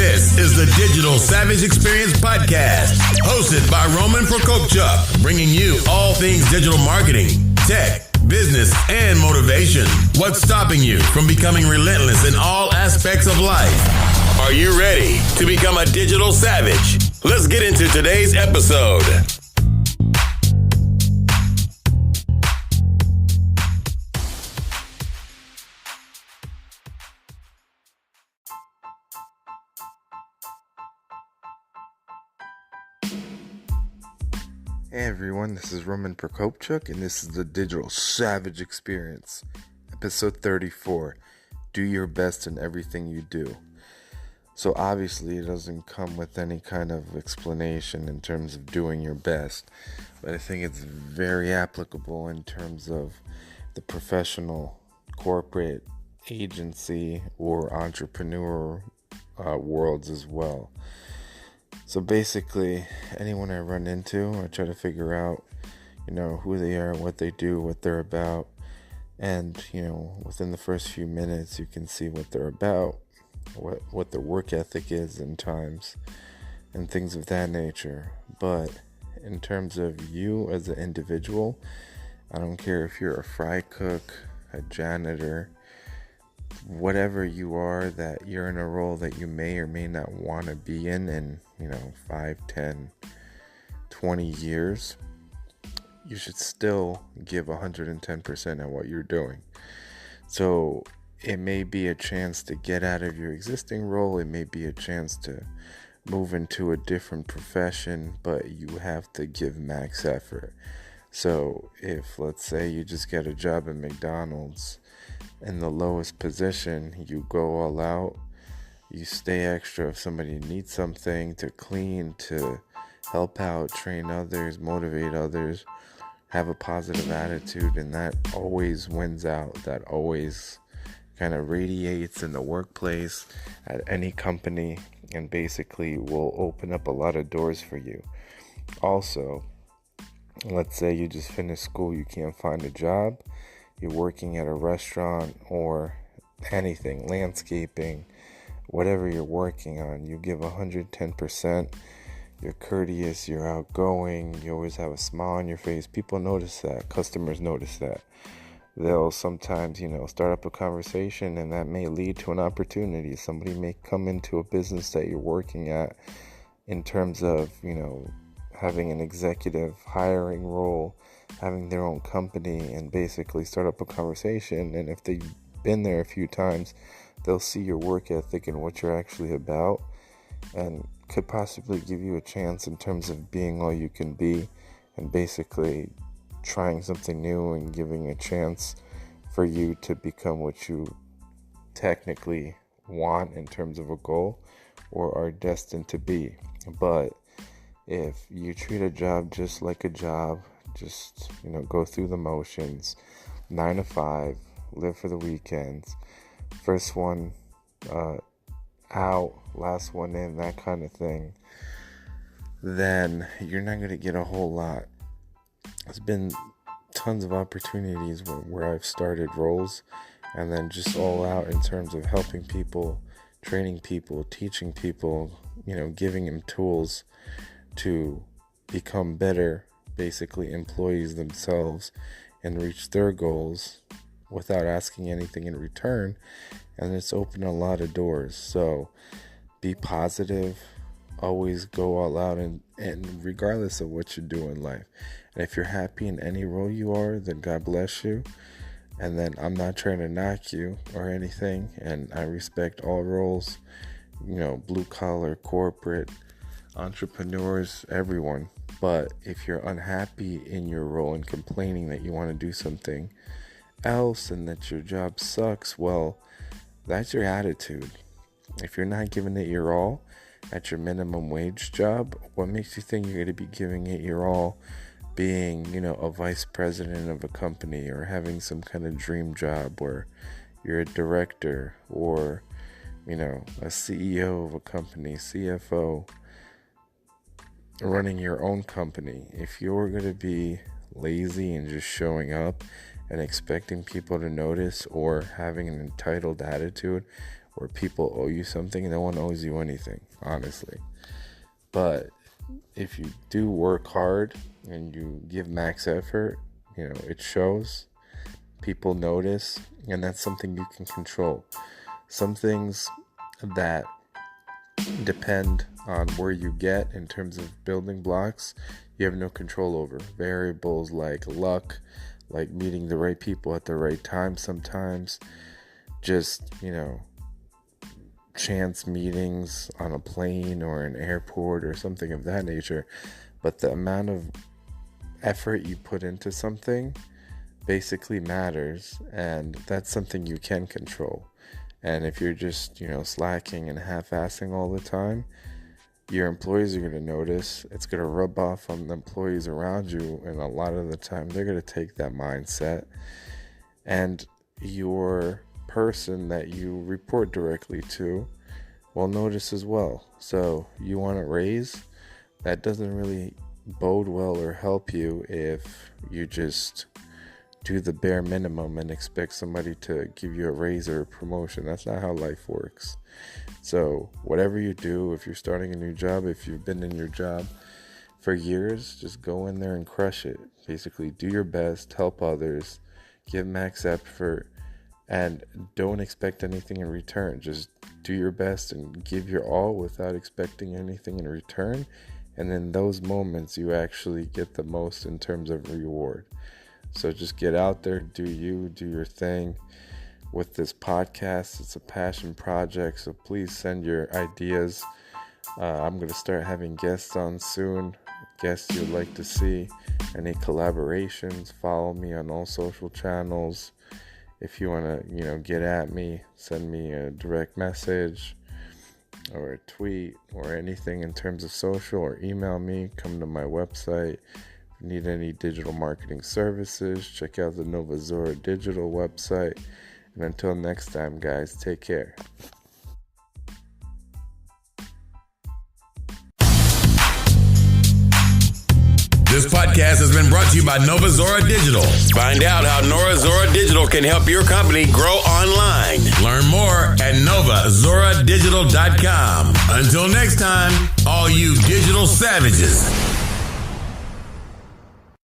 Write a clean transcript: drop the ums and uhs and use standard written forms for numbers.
This is the Digital Savage Experience Podcast, hosted by Roman Prokopchuk, bringing you all things digital marketing, tech, business, and motivation. What's stopping you from becoming relentless in all aspects of life? Are you ready to become a digital savage? Let's get into today's episode. Hey everyone, this is Roman Prokopchuk, and this is the Digital Savage Experience, episode 34. Do your best in everything you do. So obviously it doesn't come with any kind of explanation in terms of doing your best, but I think it's very applicable in terms of the professional, corporate, agency, or entrepreneur worlds as well. So basically, anyone I run into, I try to figure out, who they are, what they do, what they're about. And, within the first few minutes, you can see what they're about, what their work ethic is in times, and things of that nature. But in terms of you as an individual, I don't care if you're a fry cook, a janitor, whatever you are, that you're in a role that you may or may not want to be in 5, 10, 20 years, you should still give 110% at what you're doing. So it may be a chance to get out of your existing role. It may be a chance to move into a different profession, but you have to give max effort. So if, let's say, you just get a job at McDonald's, in the lowest position, you go all out, you stay extra if somebody needs something, to clean, to help out, train others, motivate others, have a positive attitude, and that always wins out. That always kind of radiates in the workplace at any company, and basically will open up a lot of doors for you. Also, let's say you just finished school, you can't find a job, you're working at a restaurant or anything, landscaping, whatever you're working on, you give 110%, you're courteous, you're outgoing, you always have a smile on your face. People notice that, customers notice that. They'll sometimes, start up a conversation, and that may lead to an opportunity. Somebody may come into a business that you're working at in terms of, having an executive hiring role, having their own company, and basically start up a conversation. And if they've been there a few times, they'll see your work ethic and what you're actually about, and could possibly give you a chance in terms of being all you can be, and basically trying something new and giving a chance for you to become what you technically want in terms of a goal or are destined to be. But if you treat a job just like a job, just, go through the motions, 9 to 5, live for the weekends, first one out, last one in, that kind of thing, then you're not going to get a whole lot. There's been tons of opportunities where I've started roles and then just all out in terms of helping people, training people, teaching people, giving them tools to become better, basically employees themselves, and reach their goals without asking anything in return. And it's opened a lot of doors. So be positive, always go all out, and regardless of what you do in life. And if you're happy in any role you are, then God bless you. And then I'm not trying to knock you or anything, and I respect all roles, blue collar, corporate, entrepreneurs, everyone. But if you're unhappy in your role and complaining that you want to do something else and that your job sucks, well, that's your attitude. If you're not giving it your all at your minimum wage job, what makes you think you're going to be giving it your all being, a vice president of a company, or having some kind of dream job where you're a director, or, a CEO of a company, CFO, running your own company? If you're going to be lazy and just showing up and expecting people to notice, or having an entitled attitude where people owe you something. No one owes you anything, honestly. But if you do work hard and you give max effort, it shows. People notice, and that's something you can control. Some things that depend on where you get in terms of building blocks, you have no control over. Variables like luck, like meeting the right people at the right time sometimes, just, chance meetings on a plane or an airport or something of that nature. But the amount of effort you put into something basically matters, and that's something you can control. And if you're just, slacking and half-assing all the time, your employees are going to notice. It's going to rub off on the employees around you, and a lot of the time they're going to take that mindset. And your person that you report directly to will notice as well. So you want a raise? That doesn't really bode well or help you if you just do the bare minimum and expect somebody to give you a raise or a promotion. That's not how life works. So whatever you do, if you're starting a new job, if you've been in your job for years, just go in there and crush it. Basically, do your best, help others, give max effort, and don't expect anything in return. Just do your best and give your all without expecting anything in return. And in those moments, you actually get the most in terms of reward. So just get out there, do your thing. With this podcast, it's a passion project, so please send your ideas. I'm going to start having guests on soon, guests you'd like to see. Any collaborations, follow me on all social channels. If you want to, get at me, send me a direct message or a tweet or anything in terms of social, or email me, come to my website. If you need any digital marketing services, check out the Nova Zora Digital website. And until next time, guys, take care. This podcast has been brought to you by Nova Zora Digital. Find out how Nova Zora Digital can help your company grow online. Learn more at novazoradigital.com. Until next time, all you digital savages.